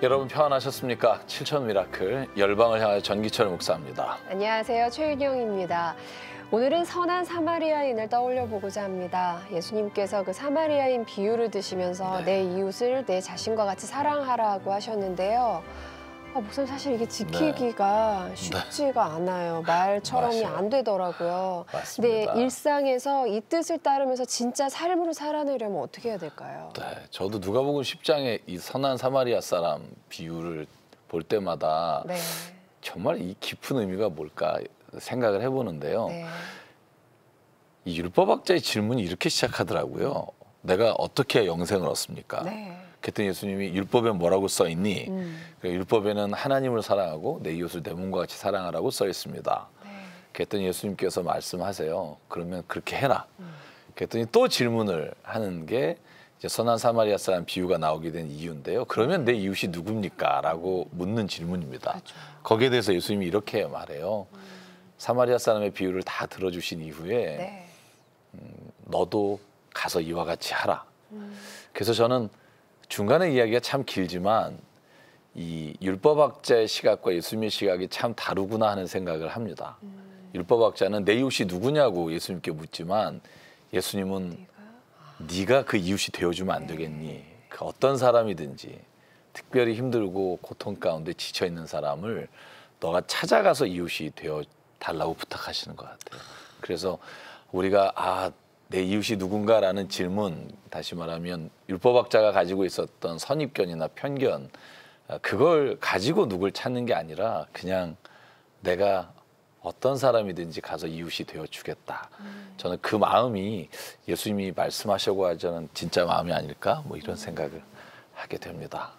여러분 평안하셨습니까? 7천 미라클 열방을 향하여 전기철 목사입니다. 안녕하세요. 최윤영입니다. 오늘은 선한 사마리아인을 떠올려 보고자 합니다. 예수님께서 그 사마리아인 비유를 드시면서 내 이웃을 내 자신과 같이 사랑하라고 하셨는데요. 목사님 사실 이게 지키기가 쉽지가 않아요. 말처럼이 맞아요. 안 되더라고요. 맞습니다. 근데 일상에서 이 뜻을 따르면서 진짜 삶으로 살아내려면 어떻게 해야 될까요? 네, 저도 누가복음 10장의 이 선한 사마리아 사람 비유를 볼 때마다 정말 이 깊은 의미가 뭘까 생각을 해보는데요. 이 율법학자의 질문이 이렇게 시작하더라고요. 내가 어떻게 영생을 얻습니까? 그랬더니 예수님이 율법에 뭐라고 써 있니? 율법에는 하나님을 사랑하고 내 이웃을 내 몸과 같이 사랑하라고 써 있습니다. 그랬더니 예수님께서 말씀하세요. 그러면 그렇게 해라. 그랬더니 또 질문을 하는 게 이제 선한 사마리아 사람 비유가 나오게 된 이유인데요. 그러면 내 이웃이 누굽니까? 라고 묻는 질문입니다. 그렇죠. 거기에 대해서 예수님이 이렇게 말해요. 사마리아 사람의 비유를 다 들어주신 이후에 너도 가서 이와 같이 하라. 그래서 저는 중간에 이야기가 참 길지만 이 율법학자의 시각과 예수님의 시각이 참 다르구나 하는 생각을 합니다. 율법학자는 내 이웃이 누구냐고 예수님께 묻지만 예수님은 네가 그 이웃이 되어주면 안 되겠니? 그 어떤 사람이든지 특별히 힘들고 고통 가운데 지쳐있는 사람을 너가 찾아가서 이웃이 되어달라고 부탁하시는 것 같아요. 그래서 우리가 내 이웃이 누군가라는 질문, 다시 말하면 율법학자가 가지고 있었던 선입견이나 편견, 그걸 가지고 누굴 찾는 게 아니라 그냥 내가 어떤 사람이든지 가서 이웃이 되어주겠다. 저는 그 마음이 예수님이 말씀하시고 하자는 진짜 마음이 아닐까? 뭐 이런 생각을 하게 됩니다.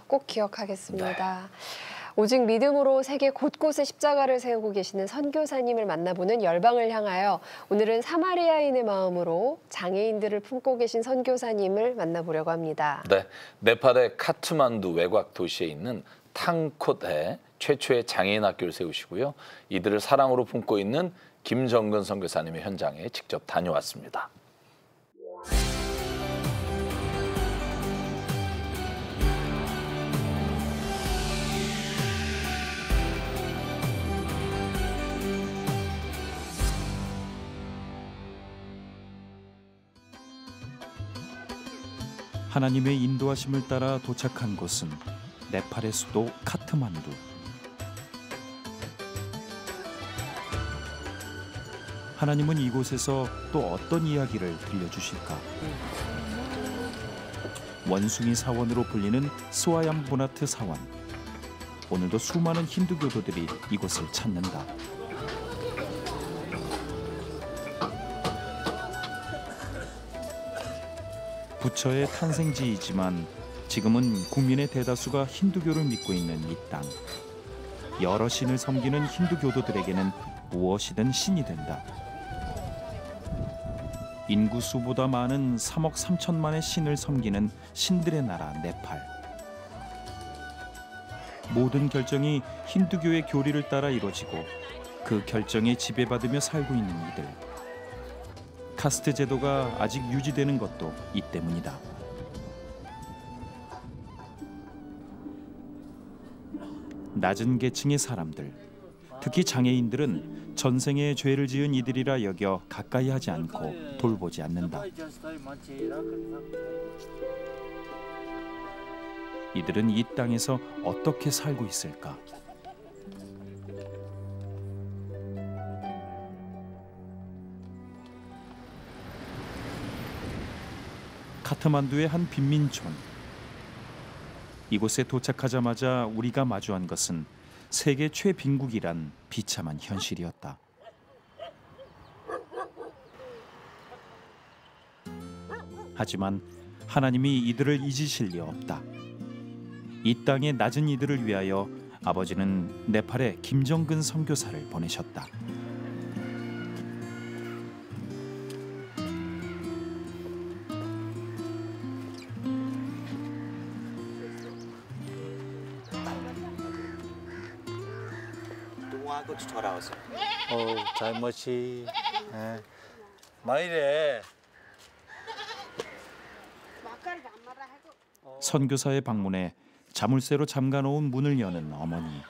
꼭 기억하겠습니다. 오직 믿음으로 세계 곳곳에 십자가를 세우고 계시는 선교사님을 만나보는 열방을 향하여 오늘은 사마리아인의 마음으로 장애인들을 품고 계신 선교사님을 만나보려고 합니다. 네팔의 카트만두 외곽 도시에 있는 탕콧에 최초의 장애인 학교를 세우시고요. 이들을 사랑으로 품고 있는 김정근 선교사님의 현장에 직접 다녀왔습니다. 하나님의 인도하심을 따라 도착한 곳은 네팔의 수도 카트만두. 하나님은 이곳에서 또 어떤 이야기를 들려주실까? 원숭이 사원으로 불리는 스와얌보나트 사원. 오늘도 수많은 힌두교도들이 이곳을 찾는다. 부처의 탄생지이지만 지금은 국민의 대다수가 힌두교를 믿고 있는 이 땅. 여러 신을 섬기는 힌두교도들에게는 무엇이든 신이 된다. 인구수보다 많은 3억 3천만의 신을 섬기는 신들의 나라 네팔. 모든 결정이 힌두교의 교리를 따라 이루어지고 그 결정에 지배받으며 살고 있는 이들. 카스트 제도가 아직 유지되는 것도 이 때문이다. 낮은 계층의 사람들, 특히 장애인들은 전생에 죄를 지은 이들이라 여겨 가까이 하지 않고 돌보지 않는다. 이들은 이 땅에서 어떻게 살고 있을까? 카트만두의 한 빈민촌. 이곳에 도착하자마자 우리가 마주한 것은 세계 최빈국이란 비참한 현실이었다. 하지만 하나님이 이들을 잊으실 리 없다. 이 땅의 낮은 이들을 위하여 아버지는 네팔에 김정근 선교사를 보내셨다. 잘못이 마이래. 선교사의 방문에 자물쇠로 잠가놓은 문을 여는 어머니.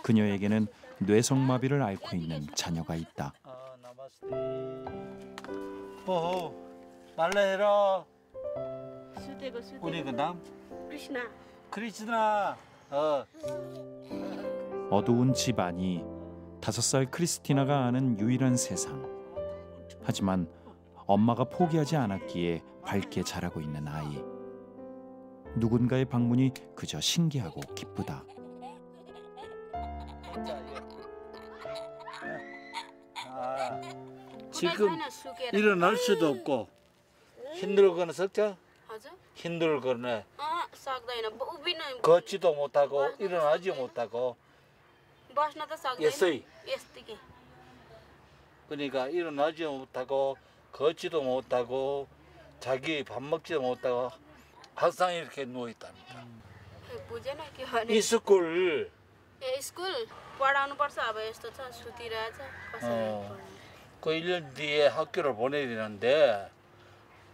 그녀에게는 뇌성마비를 앓고 있는 자녀가 있다. 말레해라. 우리 그다음 크리스나. 어두운 집안이 5살 크리스티나가 아는 유일한 세상. 하지만 엄마가 포기하지 않았기에 밝게 자라고 있는 아이. 누군가의 방문이 그저 신기하고 기쁘다. 지금 일어날 수도 없고 힘들거나 석자? 힘들거나 걷지도 못하고 일어나지 못하고 예서이. 그러니까 일어나지 못하고 걷지도 못하고 자기 밥 먹지도 못하고 항상 이렇게 누워 있답니다. 이 스쿨 그 1년 뒤에 학교를 보내야 되는데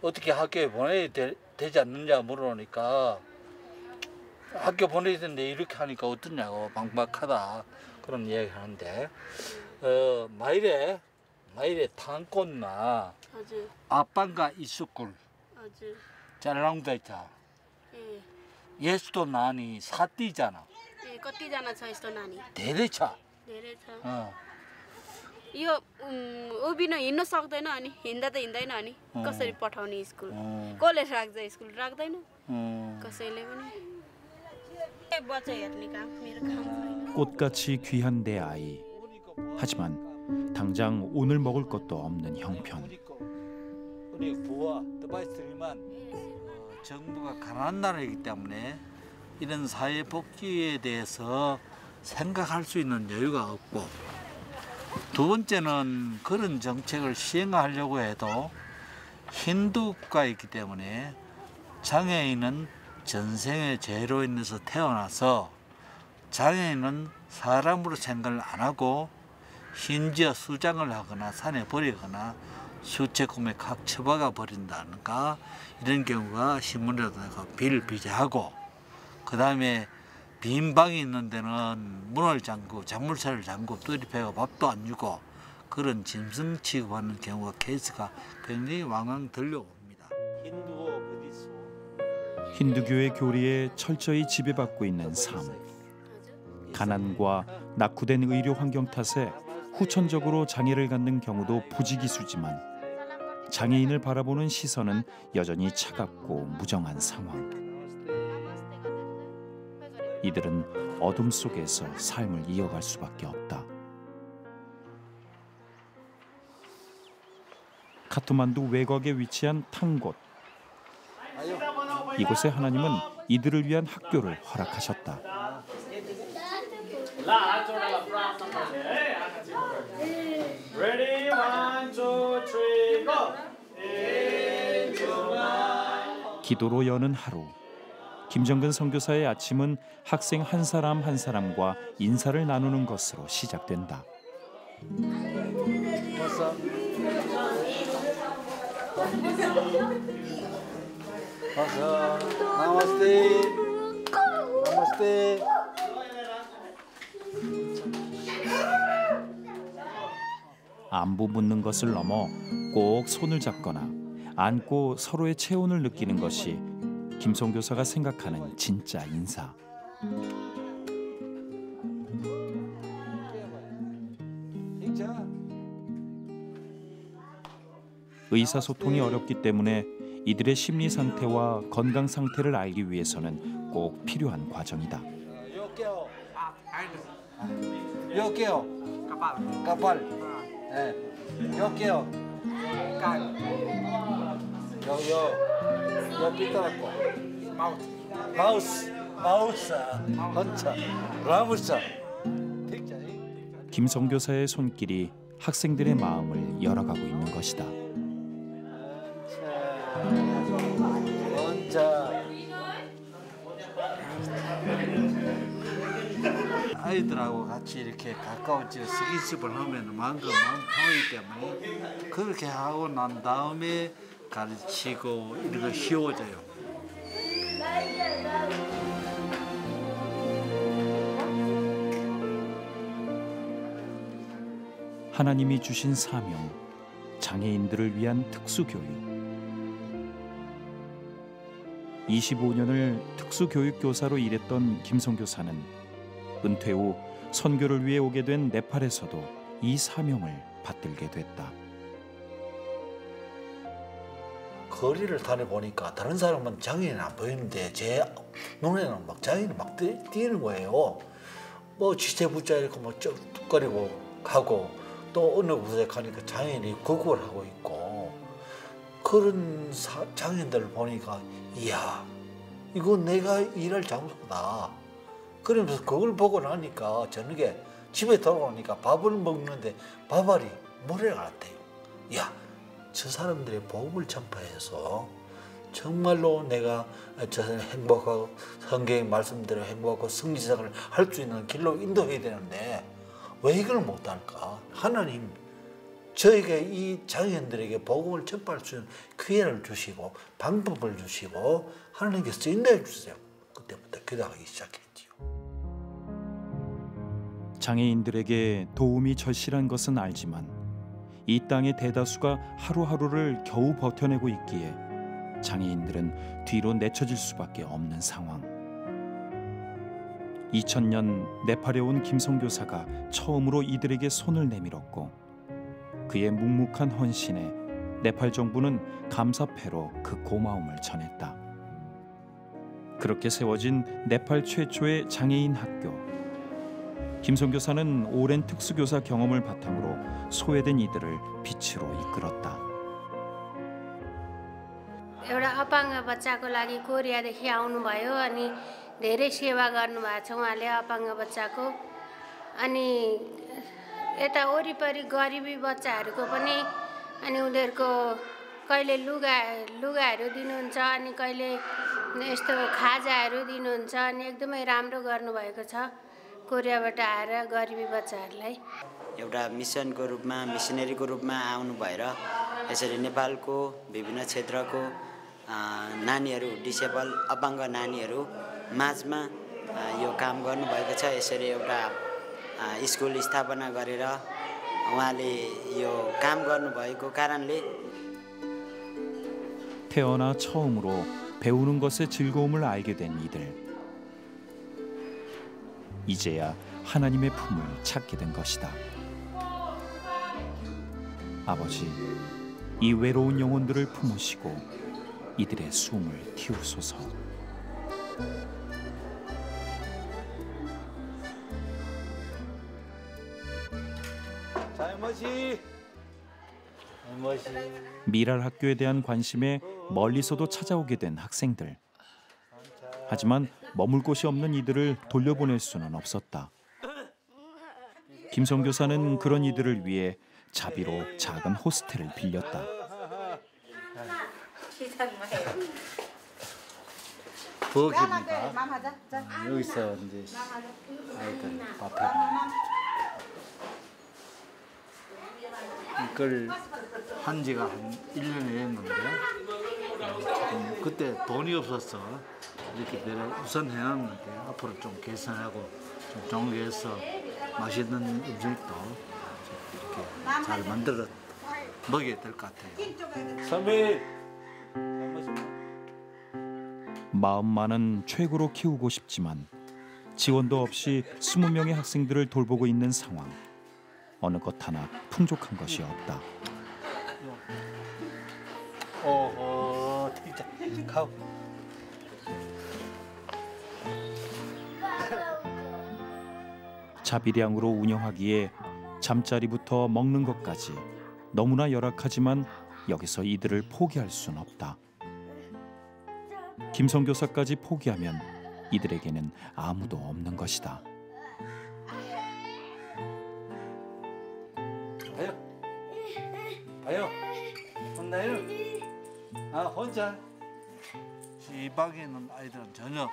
어떻게 학교에 보내야 되지 않느냐 물어보니까 학교 보내야 되는데 이렇게 하니까 어떠냐고 막막하다 그런 이야기 하는데 마일에 탄꽃나 아빠가 이스쿨 잘랑도 있자 예수도 나니 사띠잖아 대대차 यो उभिन हिँड्न सक्दैन अनि हिँड्दा त हिँड्दैन अनि कसरी पठाउने स्कुल कसले राख्छ स्कुल राख्दैन कसैले पनि बच्चा हेर्ने काम मेरो काम छैन. 꽃같이 귀한 내 아이. 하지만 당장 오늘 먹을 것도 없는 형편. 우리 부와 더바이스트리만 정부가 가난한 나라이기 때문에 이런 사회복지에 대해서 생각할 수 있는 여유가 없고 두 번째는 그런 정책을 시행하려고 해도 힌두 국가이기 때문에 장애인은 전생에 죄로 인해서 태어나서 장애인은 사람으로 생각을 안 하고 심지어 수장을 하거나 산에 버리거나 수채꿈에 각 처박아 버린다든가 이런 경우가 신문에다가 비일비재하고 그 다음에 빈 방이 있는 데는 문을 잠그고 자물쇠를 잠그고 뚜리패고 밥도 안 주고 그런 짐승 취급하는 경우가 케이스가 굉장히 왕왕 들려옵니다. 힌두교의 교리에 철저히 지배받고 있는 삶. 가난과 낙후된 의료 환경 탓에 후천적으로 장애를 갖는 경우도 부지기수지만 장애인을 바라보는 시선은 여전히 차갑고 무정한 상황. 이들은 어둠 속에서 삶을 이어갈 수밖에 없다. 카트만두 외곽에 위치한 탕곳. 이곳에 하나님은 이들을 위한 학교를 허락하셨다. 기도로 여는 하루. 김정근 선교사의 아침은 학생 한 사람 한 사람과 인사를 나누는 것으로 시작된다. 나마스테. 나마스테. 안부 묻는 것을 넘어 꼭 손을 잡거나 안고 서로의 체온을 느끼는 것이 김 선교사가 생각하는 진짜 인사. 의사소통이 어렵기 때문에 이들의 심리 상태와 건강 상태를 알기 위해서는 꼭 필요한 과정이다. 여기요. 까발. 네. 여기요. 요 삐뚤었고. 마우스. 헌차. 라무스. 김 선교사의 손길이 학생들의 마음을 열어가고 있는 것이다. 혼자 아이들하고 같이 이렇게 가까워지고 스킨십을 하면 마음과 마음 통하기 때문에 그렇게 하고 난 다음에 가르치고 이런 거 쉬워져요. 하나님이 주신 사명, 장애인들을 위한 특수교육. 25년을 특수교육교사로 일했던 김성교사는 은퇴 후 선교를 위해 오게 된 네팔에서도 이 사명을 받들게 됐다. 거리를 다녀보니까 다른 사람은 장애인이 안 보이는데 제 눈에는 막 장애인이 막 뛰는 거예요. 뭐 지체부자 이렇게 뭐 쩍거리고 가고 또 어느 곳에 가니까 장애인이 구걸을 하고 있고 그런 장애인들을 보니까 이야 이거 내가 일할 장소다. 그러면서 그걸 보고 나니까 저녁에 집에 돌아오니까 밥을 먹는데 밥알이 모래가 같아요. 이야 저 사람들의 복음을 전파해서 정말로 내가 저 행복하고 성경의 말씀대로 행복하고 성지생활을 할 수 있는 길로 인도해야 되는데 왜 이걸 못할까? 하나님 저에게 이 장애인들에게 복음을 전파할 수 있는 기회를 주시고 방법을 주시고 하나님께서 인도해 주세요. 그때부터 기도하기 시작했지요. 장애인들에게 도움이 절실한 것은 알지만 이 땅의 대다수가 하루하루를 겨우 버텨내고 있기에 장애인들은 뒤로 내쳐질 수밖에 없는 상황. 2000년 네팔에 온 김성교사가 처음으로 이들에게 손을 내밀었고 그의 묵묵한 헌신에 네팔 정부는 감사패로 그 고마움을 전했다. 그렇게 세워진 네팔 최초의 장애인 학교. 김성교사는 오랜 특수교사 경험을 바탕으로 소외된 이들을 빛으로 이끌었다. एउटा अपाङ्ग बच्चाको लागि कोरियादेखि आउनुभयो अनि धेरै सेवा गर्नुभएको छ उहाँले अपाङ्ग बच्चाको अनि यता वरिपरि गरिबी बच्चाहरूको पनि अनि उनीहरूको कहिले लुगाहरू दिनुहुन्छ अनि कहिले यस्तो खाजाहरू दिनुहुन्छ अनि एकदमै राम्रो गर्नुभएको छ कोरियाबाट आएर गरिबी बच्चाहरूलाई एउटा मिसनको रूपमा मिसनरीको रूपमा आउनु भएर यसरी नेपालको विभिन्न क्षेत्रको नानीहरू डिसेबल अपाङ्ग नानीहरू माझमा यो काम गर्नुभएको छ। यसरी एउटा स्कुल स्थापना गरेर उहाँले यो काम गर्नुभएको कारणले 태어나 처음으로 배우는 것의 즐거움을 알게 된 이들. 이제야 하나님의 품을 찾게 된 것이다. 아버지, 이 외로운 영혼들을 품으시고 이들의 숨을 틔우소서. 미랄 학교에 대한 관심에 멀리서도 찾아오게 된 학생들. 하지만 머물 곳이 없는 이들을 돌려보낼 수는 없었다. 김성교사는 그런 이들을 위해 자비로 작은 호스텔을 빌렸다. 부엌입니다. 여기서 이제 아이들 밥해. 이걸 한 지가 한 1년이 됐는데 그때 돈이 없어서 이렇게 내가 우선 해놨는데 앞으로 좀 개선하고 좀 정리해서 맛있는 음식도 이렇게 잘 만들어 먹여야 될 것 같아요. 선배! 마음만은 최고로 키우고 싶지만 지원도 없이 20명의 학생들을 돌보고 있는 상황. 어느 것 하나 풍족한 것이 없다. 진짜 가오. 자비량으로 운영하기에 잠자리부터 먹는 것까지 너무나 열악하지만 여기서 이들을 포기할 순 없다. 김성교사까지 포기하면 이들에게는 아무도 없는 것이다. 봐요. 혼나요? 혼자. 지방에 있는 아이들은 전혀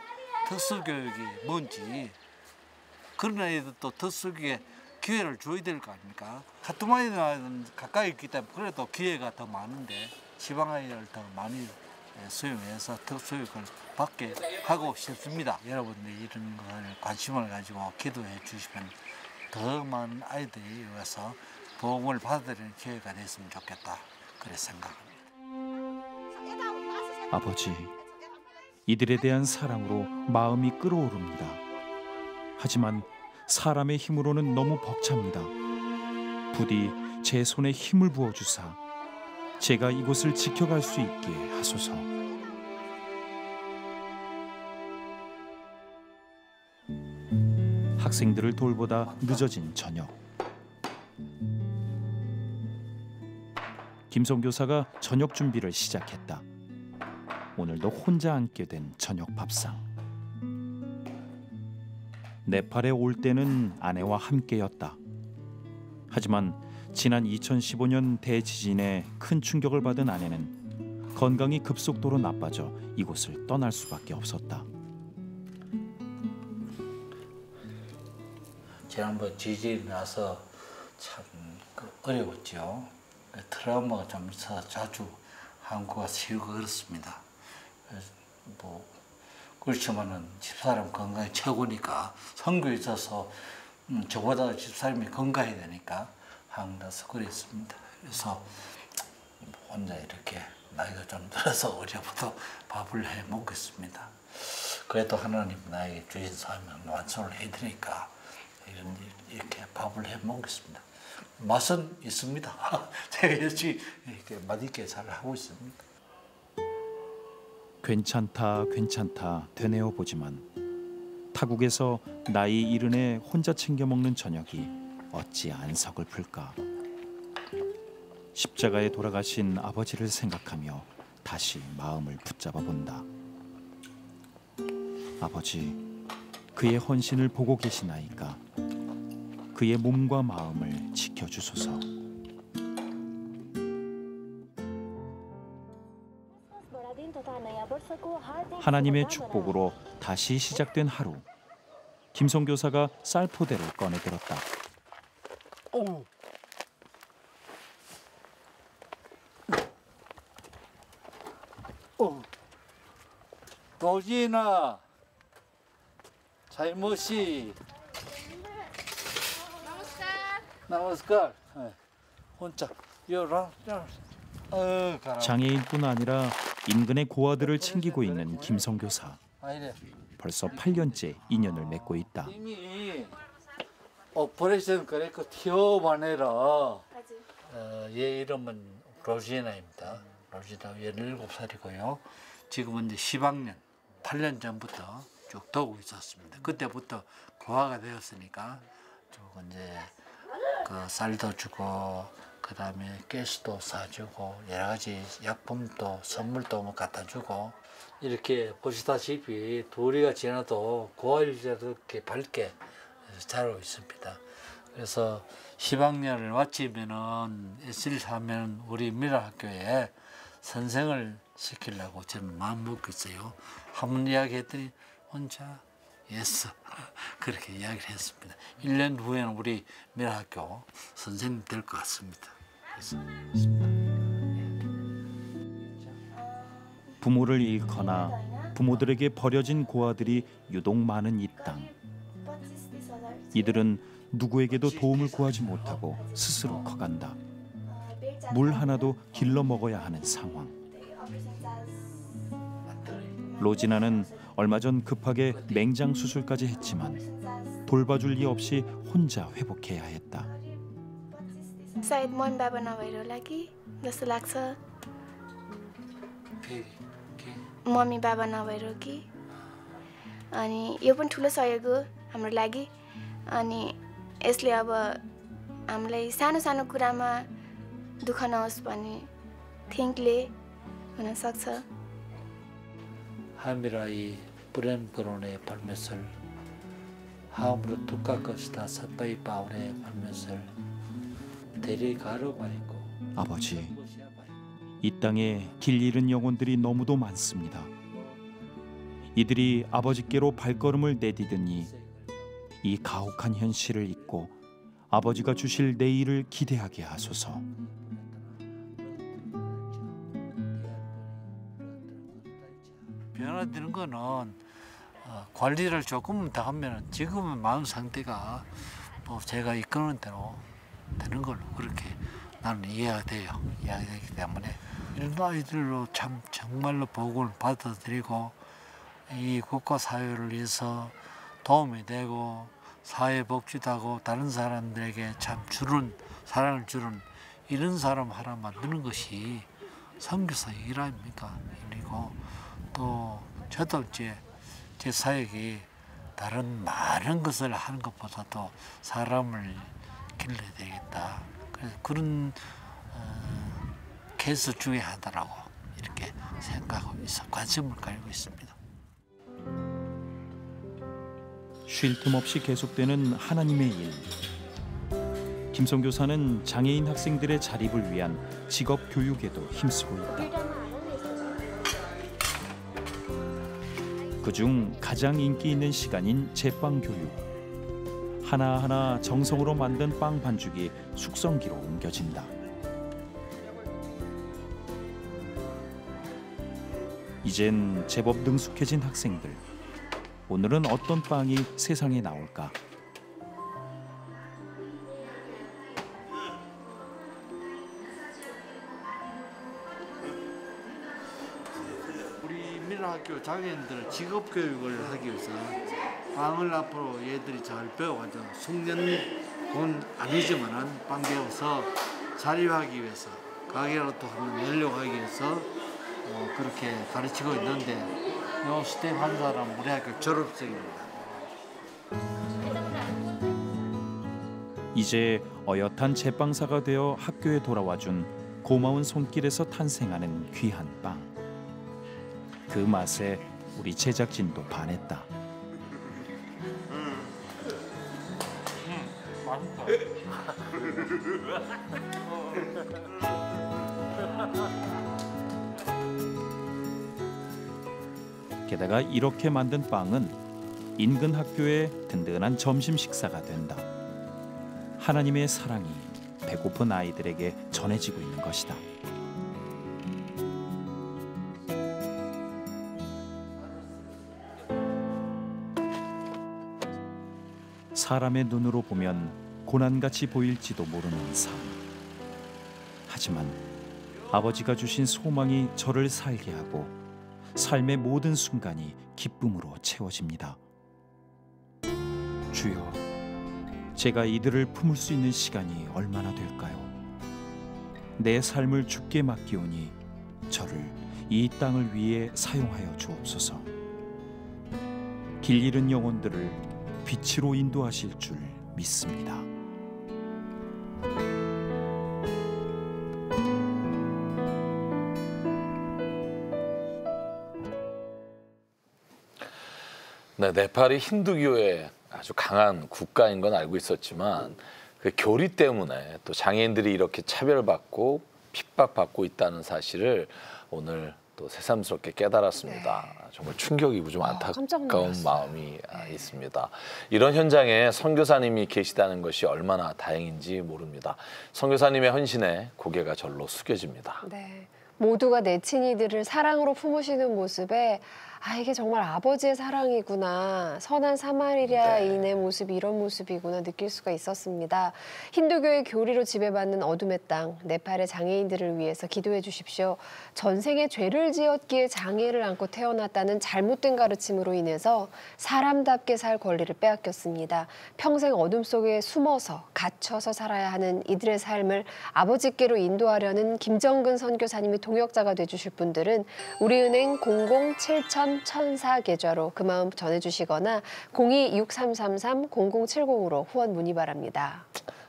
특수교육이 뭔지 그런 아이들도 특수교육에 기회를 줘야 될 거 아닙니까? 카투마에 있는 아이들은 가까이 있기 때문에 그래도 기회가 더 많은데 지방 아이들을 더 많이 수용해서 특수교육을 받게 하고 싶습니다. 여러분들이 이런 걸 관심을 가지고 기도해 주시면 더 많은 아이들이 와서 복음을 받아들이는 기회가 됐으면 좋겠다. 그래 생각합니다. 아버지, 이들에 대한 사랑으로 마음이 끓어오릅니다. 하지만 사람의 힘으로는 너무 벅찹니다. 부디 제 손에 힘을 부어주사 제가 이곳을 지켜갈 수 있게 하소서. 학생들을 돌보다 늦어진 저녁. 김성 교사가 저녁 준비를 시작했다. 오늘도 혼자 앉게 된 저녁 밥상. 네팔에 올 때는 아내와 함께였다. 하지만 지난 2015년 대지진에 큰 충격을 받은 아내는 건강이 급속도로 나빠져 이곳을 떠날 수밖에 없었다. 지난번 지진이 나서 참 어려웠죠. 트라우마가 좀 있어서 자주 한국에 쉬고 그렇습니다. 뭐 그렇지만은 집사람 건강이 최고니까 선교에 있어서 저보다 집사람이 건강해야 되니까 한국 가서 그랬습니다. 그래서 혼자 이렇게 나이가 좀 들어서 어제부터 밥을 해 먹겠습니다. 그래도 하나님 나에게 주신 사명을 완성을 해드리니까 이렇게 밥을 해 먹겠습니다. 맛은 있습니다. 제가 열심히 이렇게 맛있게 잘 하고 있습니다. 괜찮다 되뇌어 보지만 타국에서 나이 이른에 혼자 챙겨 먹는 저녁이 어찌 안 서글플까. 십자가에 돌아가신 아버지를 생각하며 다시 마음을 붙잡아 본다. 아버지, 그의 헌신을 보고 계시나이까 그의 몸과 마음을 지켜주소서. 하나님의 축복으로 다시 시작된 하루. 김성 교사가 쌀포대를 꺼내들었다. 도진아, 잘못이. 나마스칼. 혼자 여라. 장애인뿐 아니라 인근의 고아들을 챙기고 있는 김성 교사. 벌써 8년째 인연을 맺고 있다. 이미 오퍼레이션 그랬고 티오바네라. 얘 이름은 로지나입니다. 로지나 17살이고요. 지금은 이제 10학년, 8년 전부터 쭉 도우고 있었습니다. 그때부터 고아가 되었으니까 쭉 이제 그 쌀도 주고 그다음에 가스도 사주고 여러 가지 약품도 선물도 뭐 갖다 주고 이렇게 보시다시피 둘이가 지나도 고아일자롭게 밝게 자라고 있습니다. 그래서 10학년을 마치면은 S1사면 우리 미라학교에 선생을 시키려고 저는 마음 먹고 있어요. 한번 이야기했더니 혼자 예스 그렇게 이야기를 했습니다. 1년 후에는 우리 미라학교 선생님 될 것 같습니다. 부모를 잃거나 부모들에게 버려진 고아들이 유독 많은 이 땅. 이들은 누구에게도 도움을 구하지 못하고 스스로 커간다. 물 하나도 길러 먹어야 하는 상황. 로지나는 얼마 전 급하게 맹장 수술까지 했지만 돌봐줄 이 없이 혼자 회복해야 했다. सायद मम्मी बाबा नभएर होला कि जस्तो लाग्छ मम्मी बाबा नभएर कि अनि यो पनि ठुलो सहयोग हो हाम्रो लागि अनि यसले अब हामीलाई सानो सानो कुरामा दुःख नहोस् भन्ने थिङ्कले हुन सक्छ 하미라이 브렘그론의 발매설 하음으로 두까 것이다 삿바이 바울의 발매설 대리 가르바이고 아버지, 이 땅에 길 잃은 영혼들이 너무도 많습니다. 이들이 아버지께로 발걸음을 내디드니 이 가혹한 현실을 잊고 아버지가 주실 내일을 기대하게 하소서. 변화되는 거는 관리를 조금 더 하면 지금은 마음 상태가 뭐 제가 이끄는 대로 되는 걸로 그렇게 나는 이해가 돼요. 이해가 되기 때문에 이런 아이들로 참 정말로 복을 받아들이고 이 국가 사회를 위해서 도움이 되고 사회복지도 하고 다른 사람들에게 참 사랑을 주는 이런 사람 하나 만드는 것이 선교사의 일 아닙니까? 그리고 또 저도 이제 제 사역이 다른 많은 것을 하는 것보다도 사람을 길러야 되겠다. 그래서 그런 케이스 중에 하나라고 이렇게 생각하고 있어 관심을 가지고 있습니다. 쉴 틈 없이 계속되는 하나님의 일. 김 선교사는 장애인 학생들의 자립을 위한 직업 교육에도 힘쓰고 있다. 그중 가장 인기 있는 시간인 제빵 교육. 하나하나 정성으로 만든 빵 반죽이 숙성기로 옮겨진다. 이젠 제법 능숙해진 학생들. 오늘은 어떤 빵이 세상에 나올까? 우리 민학교 장애인들 직업 교육을 하기 위해서 빵을 앞으로 얘들이 잘 배워가지고 숙련은 아니지만은 빵 배워서 자립하기 위해서 가게로 또 한번 내려가기 위해서 그렇게 가르치고 있는데 요 스텝 한 사람 우리 학교 졸업생입니다. 이제 어엿한 제빵사가 되어 학교에 돌아와준 고마운 손길에서 탄생하는 귀한 빵. 그 맛에 우리 제작진도 반했다. 맛있다. 게다가 이렇게 만든 빵은 인근 학교의 든든한 점심 식사가 된다. 하나님의 사랑이 배고픈 아이들에게 전해지고 있는 것이다. 사람의 눈으로 보면 고난같이 보일지도 모르는 삶. 하지만 아버지가 주신 소망이 저를 살게 하고 삶의 모든 순간이 기쁨으로 채워집니다. 주여, 제가 이들을 품을 수 있는 시간이 얼마나 될까요? 내 삶을 주께 맡기오니 저를 이 땅을 위해 사용하여 주옵소서. 길 잃은 영혼들을 빛으로 인도하실 줄 믿습니다. 네, 네팔이 힌두교의 아주 강한 국가인 건 알고 있었지만 그 교리 때문에 또 장애인들이 이렇게 차별받고 핍박받고 있다는 사실을 오늘 또 새삼스럽게 깨달았습니다. 네. 정말 충격이고 좀 안타까운 마음이 있습니다. 이런 현장에 선교사님이 계시다는 것이 얼마나 다행인지 모릅니다. 선교사님의 헌신에 고개가 절로 숙여집니다. 네, 모두가 내친 이들을 사랑으로 품으시는 모습에 이게 정말 아버지의 사랑이구나. 선한 사마리아인의 모습이 이런 모습이구나 느낄 수가 있었습니다. 힌두교의 교리로 지배받는 어둠의 땅, 네팔의 장애인들을 위해서 기도해 주십시오. 전생에 죄를 지었기에 장애를 안고 태어났다는 잘못된 가르침으로 인해서 사람답게 살 권리를 빼앗겼습니다. 평생 어둠 속에 숨어서 갇혀서 살아야 하는 이들의 삶을 아버지께로 인도하려는 김정근 선교사님이 동역자가 돼주실 분들은 우리은행 00-7000-1004 계좌로 그 마음 전해주시거나 02-6333-0070으로 후원 문의 바랍니다.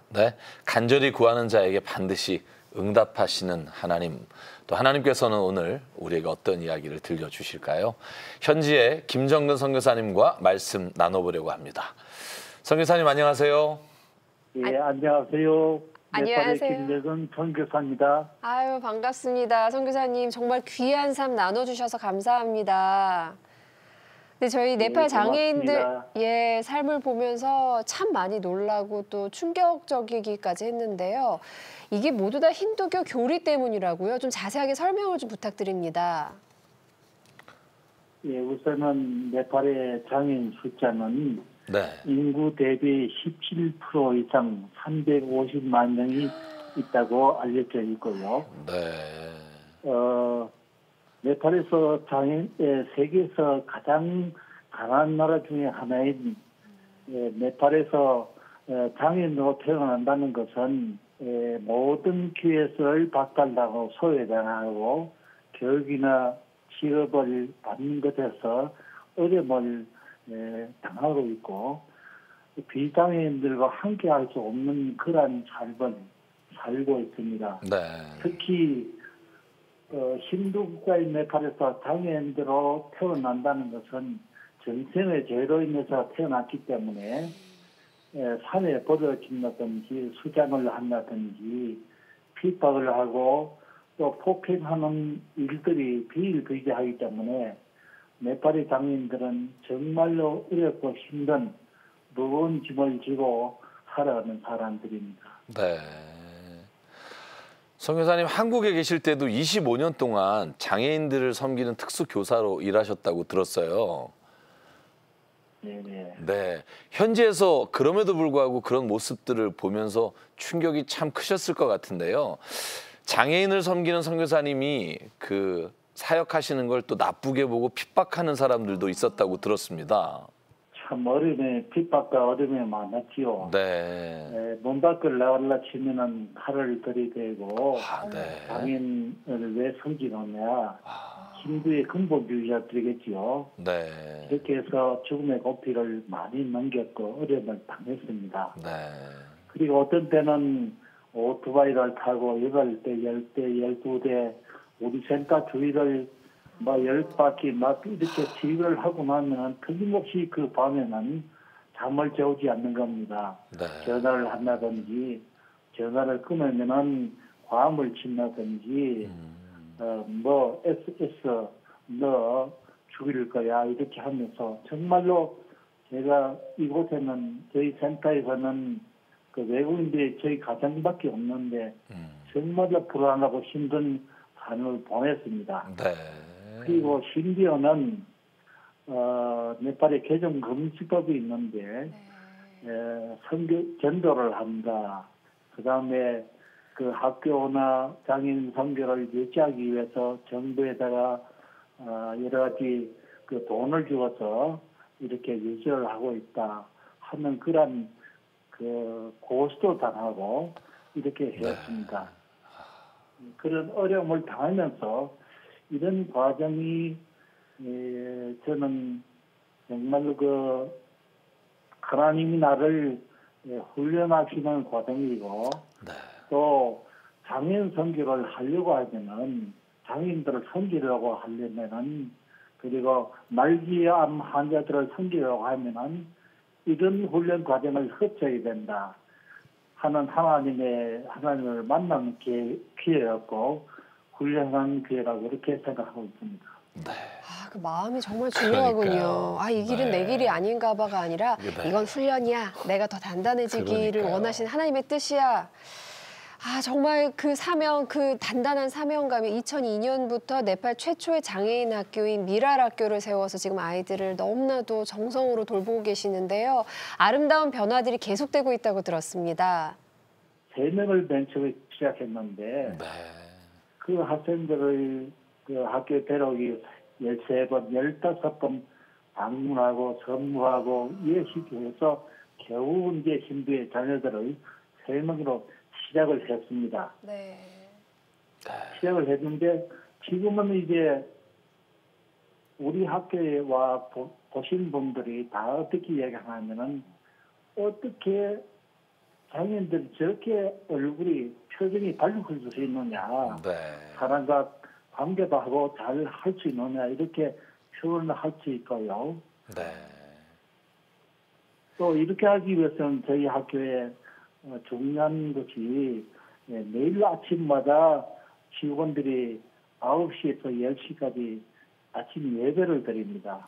네, 간절히 구하는 자에게 반드시 응답하시는 하나님. 또 하나님께서는 오늘 우리에게 어떤 이야기를 들려주실까요? 현지의 김정근 선교사님과 말씀 나눠보려고 합니다. 선교사님 안녕하세요. 예, 안녕하세요. 안녕하세요. 김정근 선교사입니다. 아유, 반갑습니다. 선교사님 정말 귀한 삶 나눠주셔서 감사합니다. 네, 저희 네팔 장애인들 삶을 보면서 참 많이 놀라고 또 충격적이기까지 했는데요. 이게 모두 다 힌두교 교리 때문이라고요? 좀 자세하게 설명을 좀 부탁드립니다. 예, 우선은 네팔의 장애인 숫자는 네. 인구 대비 17% 이상 350만 명이 있다고 알려져 있고요. 네. 네팔에서 세계에서 가장 가난한 나라 중에 하나인 네팔에서 장애인으로 태어난다는 것은 모든 기회를 박탈당하고 소외당하고 교육이나 취업을 받는 것에서 어려움을 당하고 있고 비장애인들과 함께할 수 없는 그러한 삶을 살고 있습니다. 네. 특히 힌두 국가인 네팔에서 장애인으로 태어난다는 것은 전생의 죄로 인해서 태어났기 때문에 산에 버려진다든지 수장을 한다든지 핍박을 하고 또 폭행하는 일들이 비일비재하기 때문에 네팔의 장애인들은 정말로 어렵고 힘든 무거운 짐을 지고 살아가는 사람들입니다. 네. 성 교사님 한국에 계실 때도 25년 동안 장애인들을 섬기는 특수교사로 일하셨다고 들었어요. 네네. 네. 현지에서 그럼에도 불구하고 그런 모습들을 보면서 충격이 참 크셨을 것 같은데요. 장애인을 섬기는 선교사님이 그 사역하시는 걸 또 나쁘게 보고 핍박하는 사람들도 있었다고 들었습니다. 참 어려움에 핍박과 어려움이 많았지요. 네. 문 밖을 나가려 치면은 칼을 들이대고 네. 장애인을 왜 섬기느냐. 힌두의 근본주의자들이겠지요. 네. 이렇게 해서 죽음의 고비를 많이 넘겼고 어려움을 당했습니다. 네. 그리고 어떤 때는 오토바이를 타고 8대, 10대, 12대 우리 센터 주위를 10바퀴 막 이렇게 지휘를 하고 나면 틀림없이 그 밤에는 잠을 재우지 않는 겁니다. 네. 전화를 한다든지 전화를 끊으면은 과음을 친다든지 SS 너 죽일 거야 이렇게 하면서 정말로 제가 이곳에는 저희 센터에서는 그 외국인들이 저희 가정밖에 없는데 정말로 불안하고 힘든 삶을 보냈습니다. 네. 그리고 심지어는 네팔에 개정 금지법이 있는데 전도를 한다. 그 다음에 그 학교나 장애인 선교를 유치하기 위해서 정부에다가 여러 가지 그 돈을 주어서 이렇게 유지를 하고 있다 하는 그런 그 고소도 당하고 이렇게 했습니다. 그런 어려움을 당하면서 이런 과정이 저는 정말로 그 하나님이 나를 훈련하시는 과정이고 네. 또 장애인 선교를 하려고 하면은 장애인들을 섬기려고 하려면은 그리고 말기암 환자들을 섬기려고 하면은 이런 훈련 과정을 거쳐야 된다 하는 하나님을 만나는 기회였고 훈련한 기회라고 이렇게 생각하고 있습니다. 네. 그 마음이 정말 중요하군요. 이 길은 내 길이 아닌가 봐가 아니라 이건 훈련이야. 내가 더 단단해지기를 원하시는 하나님의 뜻이야. 정말 그 사명, 그 단단한 사명감이 2002년부터 네팔 최초의 장애인 학교인 미랄 학교를 세워서 지금 아이들을 너무나도 정성으로 돌보고 계시는데요. 아름다운 변화들이 계속되고 있다고 들었습니다. 3명을 맨 처음에 시작했는데 그 학생들을 그 학교에 데려오기 13번, 15번 방문하고 선무하고 예식해서 겨우 이제 힌두의 자녀들을 3명으로 시작을 했습니다. 네. 시작을 했는데 지금은 이제 우리 학교에 와 보신 분들이 다 어떻게 이야기하냐면은 어떻게 장애인들이 저렇게 얼굴이 표정이 밝을 수 있느냐. 사람과 관계도 하고 잘 할 수 있느냐 이렇게 표현을 할 수 있고요. 또 이렇게 하기 위해서는 저희 학교에 중요한 것이 매일 아침마다 직원들이 9시에서 10시까지 아침 예배를 드립니다.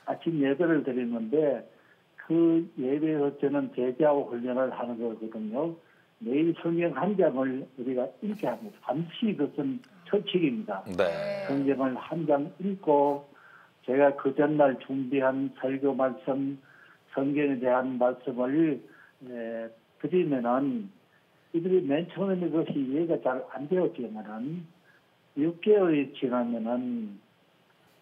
아침 예배를 드리는데 그 예배에서 저는 제자하고 훈련을 하는 거거든요. 매일 성경 한 장을 우리가 읽게 합니다. 반드시 이것은 철칙입니다. 네. 성경을 한 장 읽고 제가 그 전날 준비한 설교 말씀, 성경에 대한 말씀을 드리면은 이들이 맨 처음에는 그것이 이해가 잘 안 되었지만은 6개월이 지나면은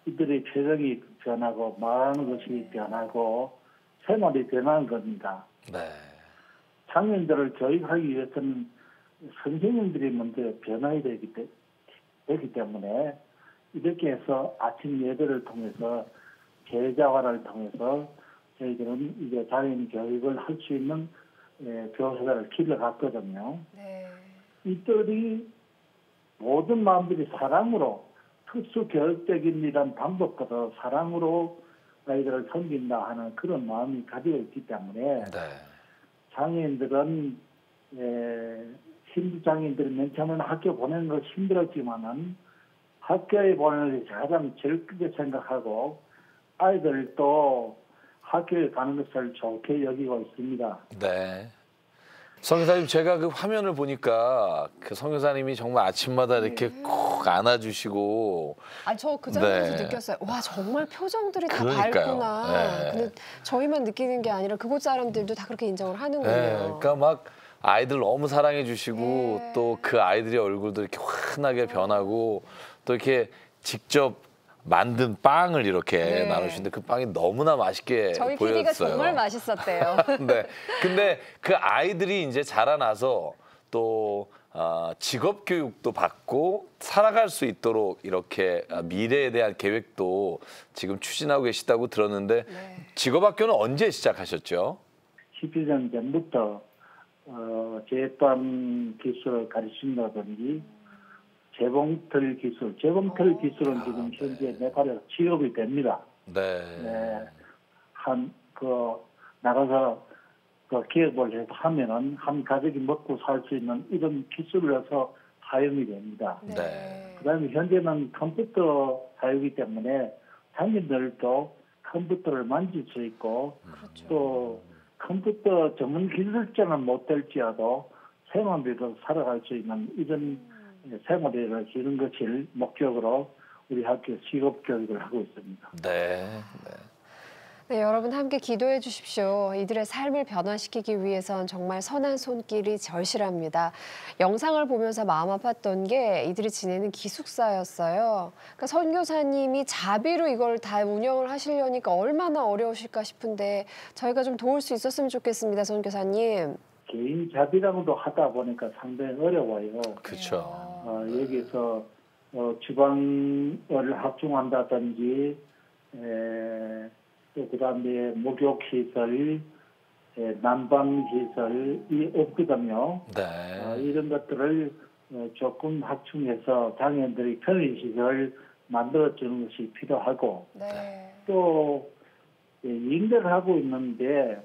이들의 표정이 변하고 말하는 것이 변하고 생활이 변하는 겁니다. 네. 장년들을 교육하기 위해서는 선생님들이 먼저 변화해야 되기 때문에 이렇게 해서 아침 예배를 통해서 제자화를 통해서 저희들은 이제 장애인 교육을 할 수 있는 교사를 길러갔거든요. 네. 이들이 모든 마음들이 사랑으로 특수 교육적인 이런 방법보다 사랑으로 아이들을 섬긴다 하는 그런 마음이 가지고 있기 때문에 네. 장애인들은 힘든 장애인들이 맨 처음에는 학교 보내는 거 힘들었지만은 학교에 보내는 것이 가장 즐겁게 생각하고 아이들도 학교에 가는 것을 좋게 여기고 있습니다. 네. 선교사님, 제가 그 화면을 보니까 그 선교사님이 정말 아침마다 이렇게 꼭 안아주시고. 저 그 장면에서 네. 느꼈어요. 와, 정말 표정들이 다 그러니까요. 밝구나. 네. 근데 저희만 느끼는 게 아니라 그곳 사람들도 다 그렇게 인정을 하는군요. 네. 그러니까 막 아이들 너무 사랑해 주시고 네. 또 그 아이들의 얼굴도 이렇게 환하게 변하고 또 이렇게 직접 만든 빵을 이렇게 네. 나누시는데 그 빵이 너무나 맛있게 저희 보였어요. PD가 정말 맛있었대요. 네. 근데 그 아이들이 이제 자라나서 또 직업 교육도 받고 살아갈 수 있도록 이렇게 미래에 대한 계획도 지금 추진하고 계시다고 들었는데 네. 직업학교는 언제 시작하셨죠? 12년 전부터 제빵 기술을 가르친다든지 재봉틀 기술은 지금 현재 네팔에서 취업이 됩니다. 네. 나가서 기업을 해서 하면은 한 가족이 먹고 살 수 있는 이런 기술로서 사용이 됩니다. 네. 그다음에 현재는 컴퓨터 사용이기 때문에 장애인들도 컴퓨터를 만질 수 있고 또 컴퓨터 전문 기술자는 못 될지라도 생활비로 살아갈 수 있는 이런 생활을 기르는 것을 목적으로 우리 학교 직업 교육을 하고 있습니다. 네. 네, 여러분 함께 기도해 주십시오. 이들의 삶을 변화시키기 위해선 정말 선한 손길이 절실합니다. 영상을 보면서 마음 아팠던 게 이들이 지내는 기숙사였어요. 그러니까 선교사님이 자비로 이걸 다 운영을 하시려니까 얼마나 어려우실까 싶은데 저희가 좀 도울 수 있었으면 좋겠습니다, 선교사님. 개인 자비랑도 하다 보니까 상당히 어려워요. 그렇죠. 여기서 주방을 합중한다든지 또 그다음에 목욕시설, 난방시설이 없거든요. 네. 이런 것들을 조금 확충해서 장애인들이 편의시설 만들어주는 것이 필요하고 네. 또 임대하고 있는데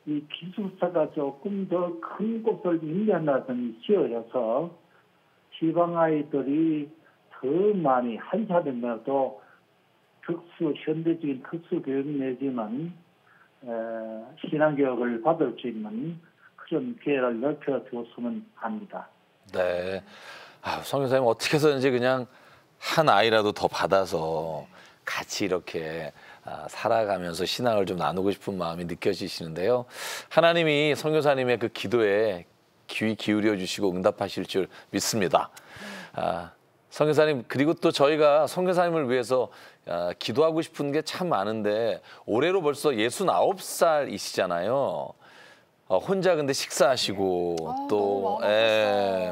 이 기숙사가 조금 더 큰 곳을 임대한다든지 지어서 지방 아이들이 더 많이 한 사람이라도 현대적인 특수 교육 내지만 신앙교육을 받을 수 있는 그런 기회를 넓혀주었으면 합니다. 네. 선교사님 어떻게 해서든지 그냥 한 아이라도 더 받아서 같이 이렇게 살아가면서 신앙을 좀 나누고 싶은 마음이 느껴지시는데요. 하나님이 선교사님의 그 기도에 귀 기울여 주시고 응답하실 줄 믿습니다. 선교사님, 그리고 또 저희가 선교사님을 위해서 기도하고 싶은 게 참 많은데 올해로 벌써 69살이시잖아요. 혼자 근데 식사하시고 또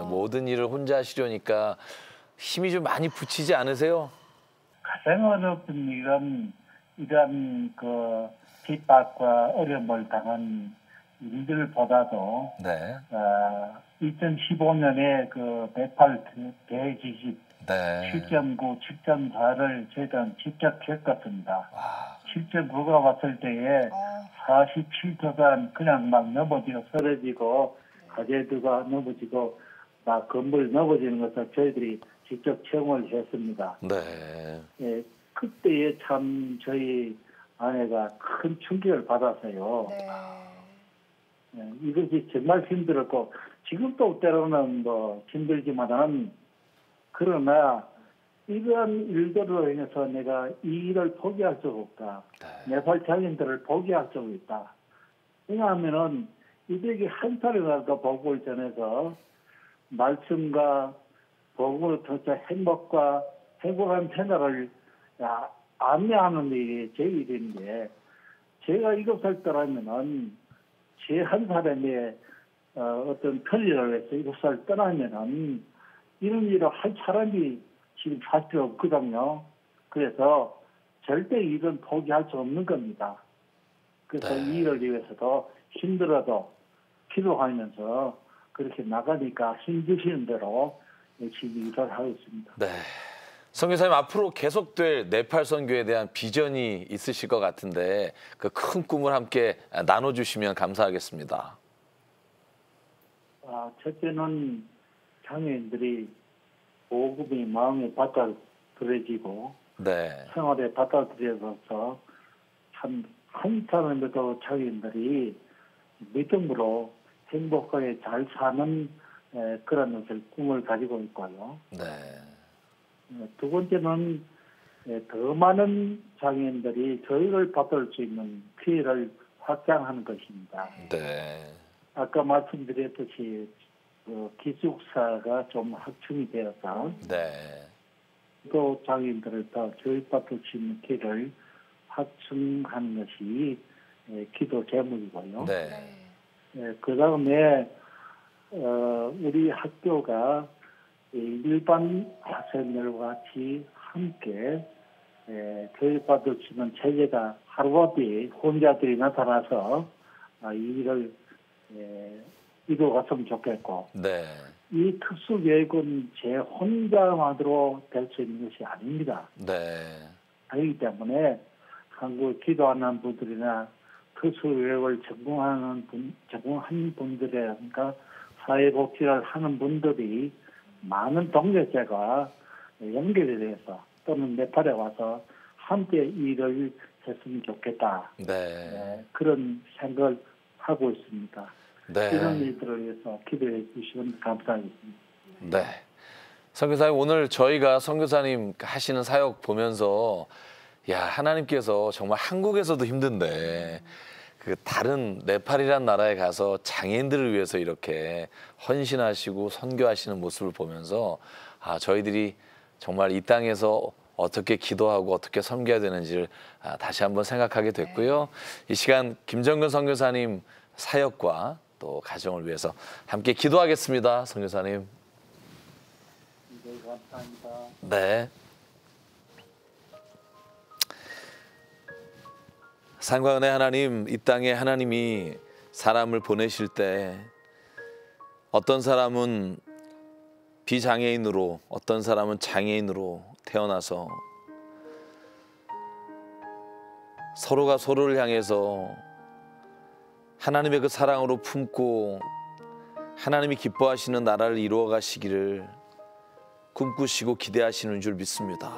모든 일을 혼자 하시려니까 힘이 좀 많이 붙이지 않으세요? 가장 어렵은 이런 그 핍박과 어려움을 당한 일들보다도 2015년에 그 네팔 대지진 7.9, 7.4를 저희들은 직접 겪었습니다. 7.9가 왔을 때에 47도간 그냥 막 넘어지고 쓰러지고 가재두가 넘어지고 막 건물이 넘어지는 것을 저희들이 직접 체험을 했습니다. 네. 그때에 참 저희 아내가 큰 충격을 받았어요. 네, 이것이 정말 힘들었고 지금도 때로는 뭐 힘들지만은 그러나 이러한 일들로 인해서 내가 이 일을 포기할 수 없다. 네팔 장인들을 포기할 수 있다. 왜냐하면은 이들에게 한 살이라도 복음을 전해서 말씀과 복음으로 통해서 행복과 행복한 생활을 안내하는 일이 제 일인데 제가 7살 떠나면은 제 한 사람의 어떤 편리를 해서 7살 떠나면은 이런 일을 할 사람이 지금 살 필요 없거든요. 그래서 절대 일은 포기할 수 없는 겁니다. 그래서 이 일을 위해서도 힘들어도 기도하면서 그렇게 나가니까 힘드시는 대로 열심히 일을 하고 있습니다. 네. 선교사님 앞으로 계속될 네팔 선교에 대한 비전이 있으실 것 같은데 그 큰 꿈을 함께 나눠주시면 감사하겠습니다. 첫째는 장애인들이 복음이 마음에 받아들여지고 네. 생활에 받아들여져서 한 사람에도 장애인들이 믿음으로 행복하게 잘 사는 그런 것을 꿈을 가지고 있고요. 네. 두 번째는 더 많은 장애인들이 교육을 받을 수 있는 기회를 확장하는 것입니다. 네. 아까 말씀드렸듯이 기숙사가 좀 확충이 되어서 네. 또 장애인들을 더 교육받을 수 있는 기회를 확충하는 것이 기도 제목이고요. 네. 그 다음에 우리 학교가 일반 학생들과 같이 함께 교육받을 수 있는 체제가 하루아침에 혼자들이 나타나서 이 일을 이루어갔으면 좋겠고 네. 이 특수교육은 제 혼자만으로 될 수 있는 것이 아닙니다. 네. 그렇기 때문에 한국에 기도하는 분들이나 특수교육을 전공한 분들이라든가 사회복지를 하는 분들이 많은 동료자가 연결이 돼서 또는 네팔에 와서 함께 일을 했으면 좋겠다. 네. 그런 생각을 하고 있습니다. 네. 이런 일들을 위해서 기도해 주시면 감사하겠습니다. 네. 선교사님 오늘 저희가 선교사님 하시는 사역 보면서 야 하나님께서 정말 한국에서도 힘든데 그 다른 네팔이란 나라에 가서 장애인들을 위해서 이렇게 헌신하시고 선교하시는 모습을 보면서 저희들이 정말 이 땅에서 어떻게 기도하고 어떻게 섬겨야 되는지를 다시 한번 생각하게 됐고요. 이 시간 김정근 선교사님 사역과 또 가정을 위해서 함께 기도하겠습니다. 선교사님. 네, 감사합니다. 네. 산과 은혜 하나님, 이 땅에 하나님이 사람을 보내실 때 어떤 사람은 비장애인으로 어떤 사람은 장애인으로 태어나서 서로가 서로를 향해서 하나님의 그 사랑으로 품고 하나님이 기뻐하시는 나라를 이루어 가시기를 꿈꾸시고 기대하시는 줄 믿습니다.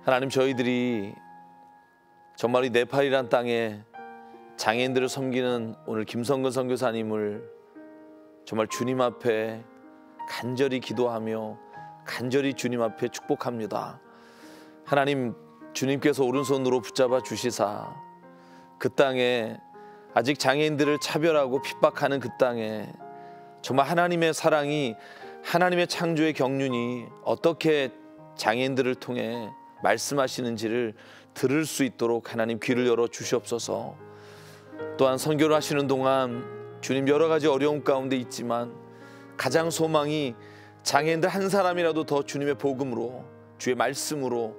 하나님 저희들이 정말 이 네팔이란 땅에 장애인들을 섬기는 오늘 김성근 선교사님을 정말 주님 앞에 간절히 기도하며 간절히 주님 앞에 축복합니다. 하나님 주님께서 오른손으로 붙잡아 주시사 그 땅에 아직 장애인들을 차별하고 핍박하는 그 땅에 정말 하나님의 사랑이 하나님의 창조의 경륜이 어떻게 장애인들을 통해 말씀하시는지를 들을 수 있도록 하나님 귀를 열어 주시옵소서. 또한 선교를 하시는 동안 주님 여러 가지 어려움 가운데 있지만 가장 소망이 장애인들 한 사람이라도 더 주님의 복음으로 주의 말씀으로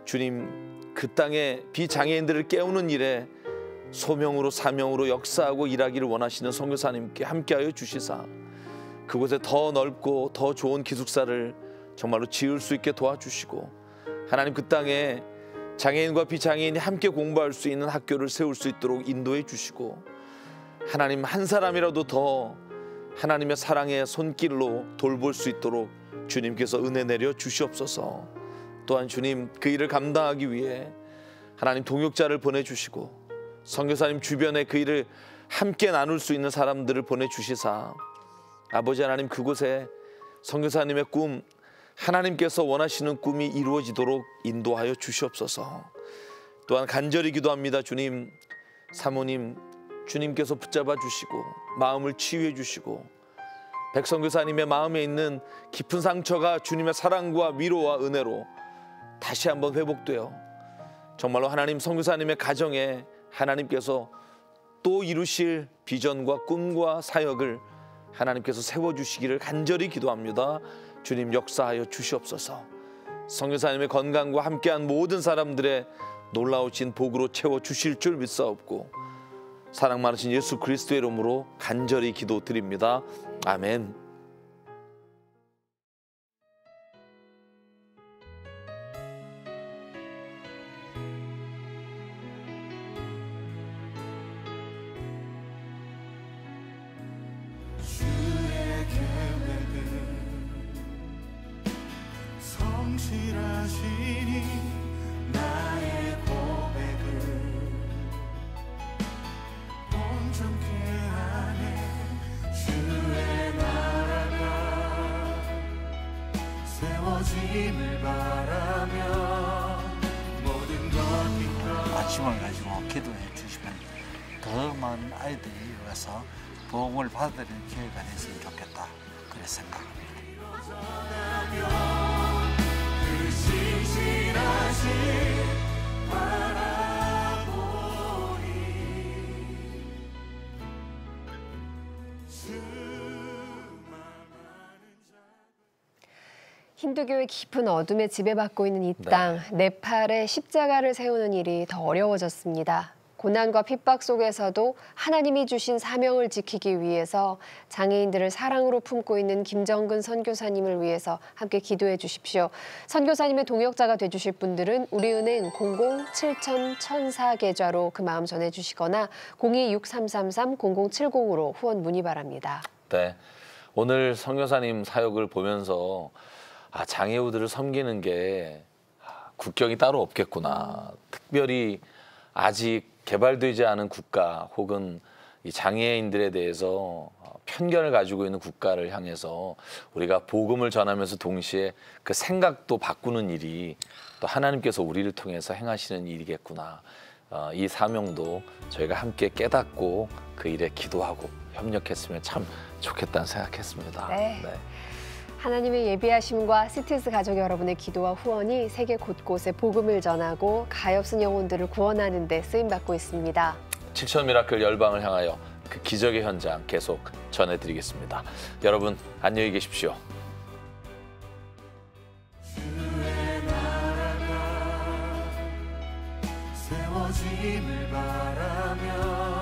주님 그 땅에 비장애인들을 깨우는 일에 소명으로 사명으로 역사하고 일하기를 원하시는 선교사님께 함께하여 주시사 그곳에 더 넓고 더 좋은 기숙사를 정말로 지을 수 있게 도와주시고 하나님 그 땅에 장애인과 비장애인이 함께 공부할 수 있는 학교를 세울 수 있도록 인도해 주시고 하나님 한 사람이라도 더 하나님의 사랑의 손길로 돌볼 수 있도록 주님께서 은혜 내려 주시옵소서. 또한 주님 그 일을 감당하기 위해 하나님 동역자를 보내주시고 선교사님 주변에 그 일을 함께 나눌 수 있는 사람들을 보내주시사 아버지 하나님 그곳에 선교사님의 꿈, 하나님께서 원하시는 꿈이 이루어지도록 인도하여 주시옵소서. 또한 간절히 기도합니다. 주님, 사모님 주님께서 붙잡아 주시고 마음을 치유해 주시고 백선교사님의 마음에 있는 깊은 상처가 주님의 사랑과 위로와 은혜로 다시 한번 회복되어 정말로 하나님 선교사님의 가정에 하나님께서 또 이루실 비전과 꿈과 사역을 하나님께서 세워주시기를 간절히 기도합니다. 주님 역사하여 주시옵소서. 선교사님의 건강과 함께한 모든 사람들의 놀라우신 복으로 채워주실 줄 믿사옵고 사랑 많으신 예수 그리스도의 이름으로 간절히 기도드립니다. 아멘. 성실하시니 나의 고백을 온전케 하네. 주의 나라가 세워짐을 바라며 모든 것 아침을 가지고 기도해 주시면 더 많은 아이들이 와서 도움을 받으려는 기회가 됐으면 좋겠다. 그래 생각합니다. 힌두교의 깊은 어둠에 지배받고 있는 이 땅, 네팔에 십자가를 세우는 일이 더 어려워졌습니다. 고난과 핍박 속에서도 하나님이 주신 사명을 지키기 위해서 장애인들을 사랑으로 품고 있는 김정근 선교사님을 위해서 함께 기도해 주십시오. 선교사님의 동역자가 되주실 분들은 우리은행 00-7000-1004 계좌로 그 마음 전해주시거나 026333-0070으로 후원 문의 바랍니다. 네, 오늘 선교사님 사역을 보면서 장애우들을 섬기는 게 국경이 따로 없겠구나. 특별히 아직 개발되지 않은 국가 혹은 이 장애인들에 대해서 편견을 가지고 있는 국가를 향해서 우리가 복음을 전하면서 동시에 그 생각도 바꾸는 일이 또 하나님께서 우리를 통해서 행하시는 일이겠구나. 이 사명도 저희가 함께 깨닫고 그 일에 기도하고 협력했으면 참 좋겠다는 생각했습니다. 네. 하나님의 예비하심과 시티즈 가족 여러분의 기도와 후원이 세계 곳곳에 복음을 전하고 가엾은 영혼들을 구원하는 데 쓰임받고 있습니다. 7천 미라클 열방을 향하여 그 기적의 현장 계속 전해드리겠습니다. 여러분 안녕히 계십시오. 주의 나라가 세워짐을 바라며